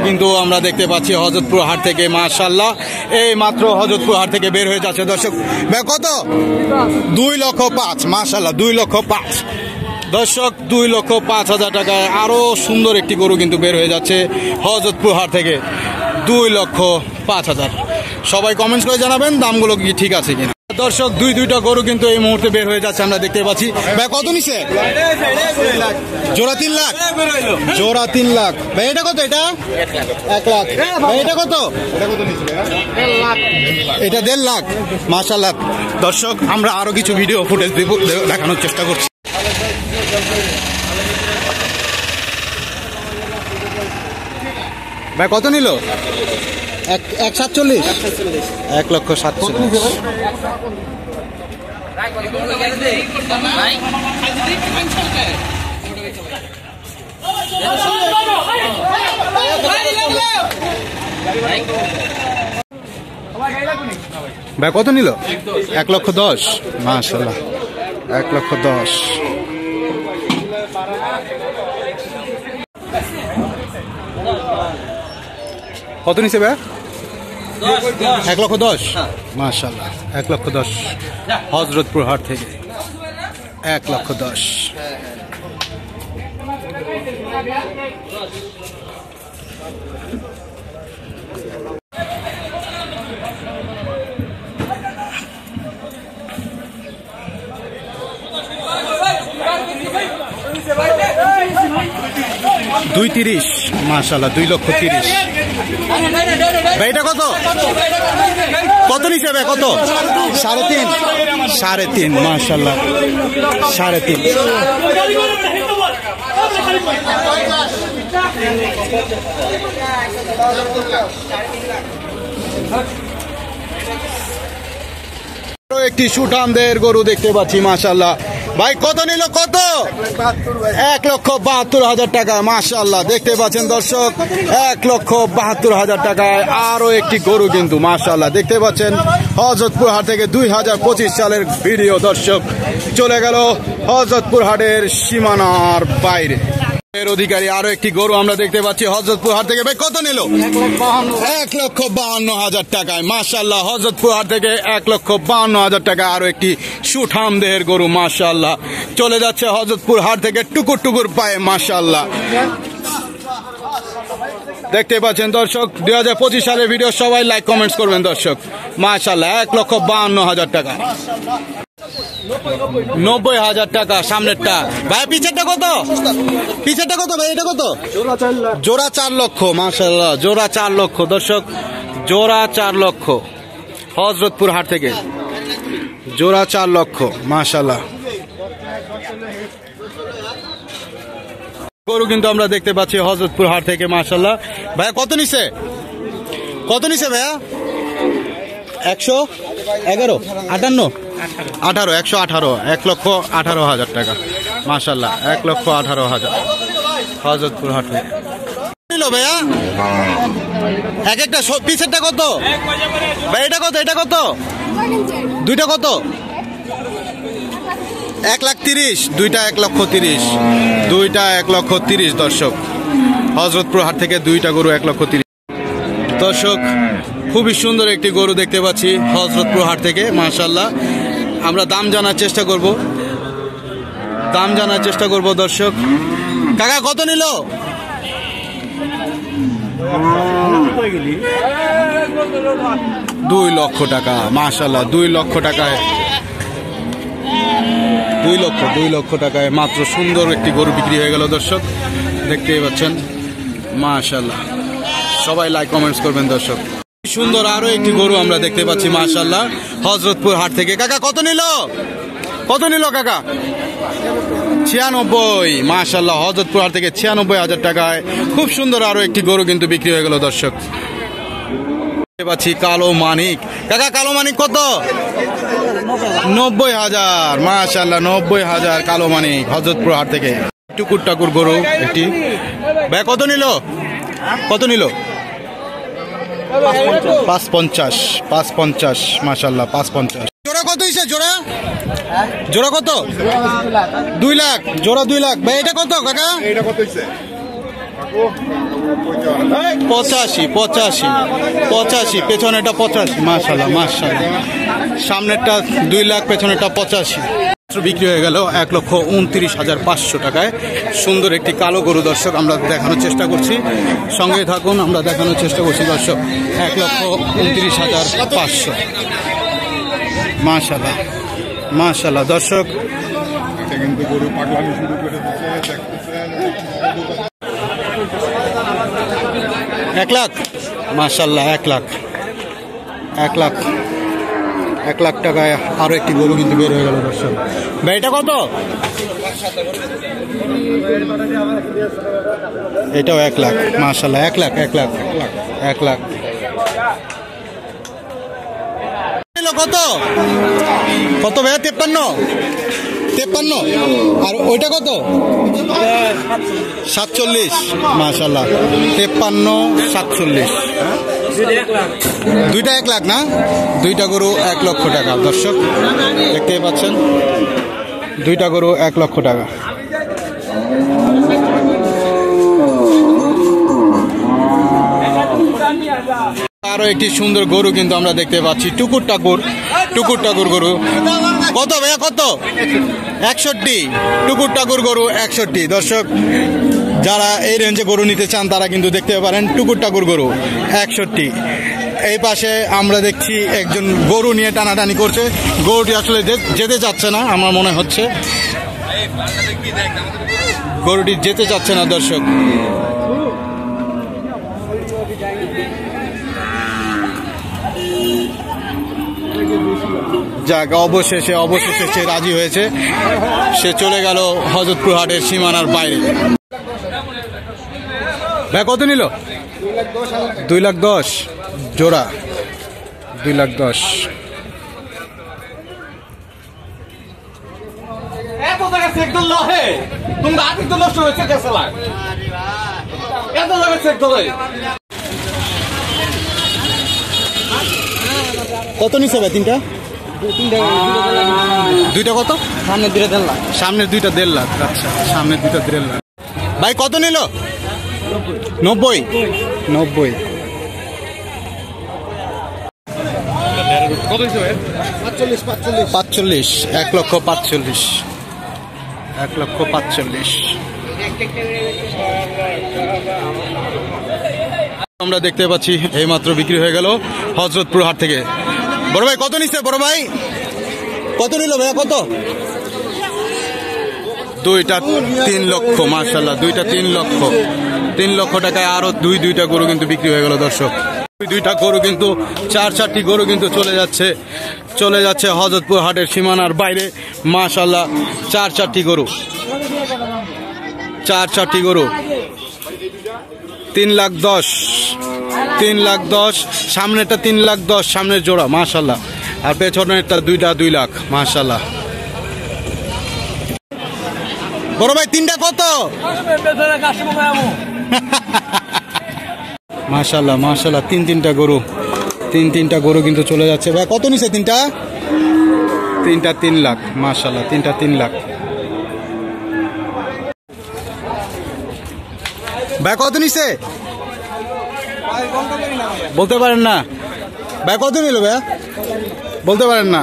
কিন্তু আমরা দেখতে পাচ্ছি হযরতপুর হাট থেকে মাশাআল্লাহ এই মাত্র হযরতপুর হাট থেকে বের হয়ে যাচ্ছে দর্শক। ভাই কত? 2,05,000 মাশাআল্লাহ 2,05,000 দর্শক, 2,05,000 টাকায় আরো সুন্দর একটি গরু কিন্তু বের হয়ে যাচ্ছে হযরতপুর হাট থেকে 2,05,000। সবাই কমেন্টস করে জানাবেন দামগুলো কি ঠিক আছে কিনা। দর্শক দুইটা গরু কিন্তু এই মুহূর্তে বের হয়ে যাচ্ছে আমরা দেখতে পাচ্ছি। ভাই কত নিছে? জোড়া 3 লাখ, জোড়া 3 লাখ। ভাই এটা কত? এটা 1 লাখ। ভাই এটা কত? এটা 1.5 লাখ মাশাআল্লাহ। দর্শক আমরা আরো কিছু ভিডিও ফুটেজ দেখানোর চেষ্টা করছি। ভাই কত নিল? 1,47,000, 1,47,000। ভাই কত নিল? 1,10,000 মাশাআল্লাহ, 1,10,000। কত নিছে ভাই? 1,10,000 মাশাআল্লাহ, 1,10,000 হযরতপুর হাট থেকে 1,10,000। $2,30,000 মাশাআল্লাহ, 2,30,000। ভাই এটা কত? কত নিছে ভাই? কত? 3.5 মাশাআল্লাহ, 3.5। একটি সুঠামদের গরু দেখতে পাচ্ছি মাশাআল্লাহ। ভাই কত নিল? কত? 1,72,000 টাকা মাশাআল্লাহ। দেখতে পাচ্ছেন দর্শক 1,72,000 টাকায় আরো একটি গরু কিন্তু মাশাআল্লাহ। দেখতে পাচ্ছেন হযরতপুর হাট থেকে 2025 সালের ভিডিও দর্শক চলে গেল হযরতপুর হাটের সীমানার বাইরে। এর অধিকারী আরো একটি গরু আমরা দেখতে পাচ্ছি হযরতপুর হাট থেকে। ভাই কত নিল? 1,52,000 টাকায় মাশাআল্লাহ। হযরতপুর হাট থেকে 1,52,000 টাকা আরো একটি সুঠাম দেহের গরু মাশাআল্লাহ চলে যাচ্ছে হযরতপুর হাট থেকে টুকুর টুকুর পায়ে মাশাআল্লাহ। দেখতে পাচ্ছেন দর্শক 2025 সালের ভিডিও, সবাই লাইক কমেন্টস করবেন দর্শক মাশাআল্লাহ। 1,52,000 টাকা, 90,000 টাকা সামনেরটা। ভাই পিছেরটা কত? পিছেরটা কত ভাই? এটা কত? জোড়া 4 লক্ষ মাশাআল্লাহ, জোড়া 4 লক্ষ দর্শক, জোড়া 4 লক্ষ হযরতপুর হাট থেকে, জোড়া 4 লক্ষ মাশাআল্লাহ। গরু কিন্তু আমরা দেখতে পাচ্ছি হযরতপুর হাট থেকে মাশাআল্লাহ। ভাইয়া কত নিছে? কত নিছে ভাইয়া? 111, 58, 118, 1,18,000 টাকা মাশাআল্লাহ, 1,18,000 হযরতপুর হাট থেকে নিল ভাইয়া। এক একটা পিছেরটা কত ভাই? এটা কত? এটা কত? দুইটা কত? 1,30,000, দুইটা 1,30,000, দুইটা 1,30,000 দর্শক। হযরতপুর হাট থেকে দুইটা গরু 1,30,000 দর্শক। খুবই সুন্দর একটি গরু দেখতে পাচ্ছি হযরতপুর হাট থেকে মাশাআল্লাহ। আমরা দাম জানার চেষ্টা করব, দাম জানার চেষ্টা করব দর্শক। কাকা কত নিল? 2 লক্ষ টাকা মাশাআল্লাহ, 2 লক্ষ টাকায়, 2 লক্ষ টাকায় মাত্র সুন্দর একটি গরু বিক্রি হয়ে গেল দর্শক। দেখতেই পাচ্ছেন মাশাআল্লাহ। সবাই লাইক কমেন্টস করবেন দর্শক। সুন্দর আরো একটি গরু আমরা দেখতে পাচ্ছি মাশাআল্লাহ হযরতপুর হাট থেকে। কাকা কত নিল? কত নিল কাকা? 96 মাশাআল্লাহ, হযরতপুর হাট থেকে 96,000 টাকায় খুব সুন্দর আরো একটি গরু কিন্তু বিক্রি হয়ে গেল দর্শক। দেখতে পাচ্ছি কালো মানিক। কাকা কালো মানিক কত? 90,000 মাশাআল্লাহ, 90,000 কালো মানিক হযরতপুর হাট থেকে। টুকুর টাকুর গরু একটি। ভাই কত নিল? কত নিল? 550 মাশাআল্লাহ, 550। জোড়া কত হইছে? জোড়া জোড়া কত? 2 লাখ, জোড়া 2 লাখ। ভাই এটা কত কাকা? এটা কত হইছে? 85 85 85, পেছনেটা 85। মাশাআল্লাহ মাশাআল্লাহ, সামনেরটা 2 লাখ, পেছনেরটা 85। বিক্রি হয়ে গেল 1,29,500 টাকায়। সুন্দর একটি কালো গরু দর্শক আমরা দেখানোর চেষ্টা করছি, সঙ্গে থাকুন, আমরা দেখানোর চেষ্টা করছি দর্শক। 1,29,500। মাশাআল্লাহ মাশাআল্লাহ দর্শক, কিন্তু গরু পাগলামি শুরু করে দিচ্ছে। 1 লাখ। মাশাআল্লাহ 1 লাখ, 1 লাখ টাকায় আরো একটি গরু কিন্তু বের হয়ে গেল দর্শক। ভাই এটা কত? এটাও 1 লাখ। মাশাআল্লাহ 1 লাখ 1 লাখ 1 লাখ। কত কত ভাইয়া? 53। আর ওইটা কত? 47। মাশাআল্লাহ 53 47। দুইটা 1 লাখ না? দুইটা গরু 1 লক্ষ টাকা দর্শক, দেখতেই পাচ্ছেন, দুইটা গরু 1 লক্ষ টাকা। আরো একটি সুন্দর গরু কিন্তু আমরা দেখতে পাচ্ছি, টুকুর টাকুর গরু। কত ভাইয়া কত? 61। টুকুর টাকুর গরু 61 দর্শক। যারা এই রেঞ্জে গরু নিতে চান তারা কিন্তু দেখতে পারেন, টুকুর টাকুর গরু 61। এই পাশে আমরা দেখছি একজন গরু নিয়ে টানাটানি করছে, গরুটি আসলে যেতে চাচ্ছে না, আমার মনে হচ্ছে গরুটি যেতে চাচ্ছে না দর্শক। যাক, অবশেষে সে রাজি হয়েছে, সে চলে গেল হযরতপুর হাটের সীমানার বাইরে। ভাই কত নিল? 2,10,000 জোড়া, 2,10,000। কত নিচ্ছে ভাই? তিনটা দুইটা কত? সামনের দুইটা 1.5 লাখ। সামনের দুইটা 1.5 লাখ। আচ্ছা, সামনের দুইটা 1.5 লাখ। ভাই কত নিল? 90। কত হয়েছে? 45। 1,45,000। 1,45,000। আমরা দেখতে পাচ্ছি এইমাত্র বিক্রি হয়ে গেল হযরতপুর হাট থেকে। বড় ভাই কত নিচ্ছে? বড় ভাই কত নিল ভাইয়া? কত? দুইটা 3 লক্ষ। মাশাআল্লাহ, দুইটা 3 লক্ষ। 3 লক্ষ টাকায় আরো দুইটা গরু কিন্তু বিক্রি হয়ে গেল দর্শক। দুইটা গরু কিন্তু 4-4টি গরু কিন্তু চলে যাচ্ছে হযরতপুর হাটের সীমানার বাইরে। মাশাআল্লাহ 4-4টি গরু, 4-4টি গরু। 3,10,000। 3,10,000। সামনেটা 3,10,000 সামনের জোড়া। মাশাআল্লাহ। আর পেছনেরটা 2 লাখ। মাশাআল্লাহ। বড় ভাই তিনটা কত? মাশাআল্লাহ মাশাআল্লাহ, 3টা গরু, 3টা গরু কিন্তু চলে যাচ্ছে। ভাই কত নিছে? তিনটা 3 লাখ। মাশাআল্লাহ, 3 লাখ। ভাই কত নিছে? বলতে পারেন না? ভাই কত নিল ভাই? বলতে পারেন না?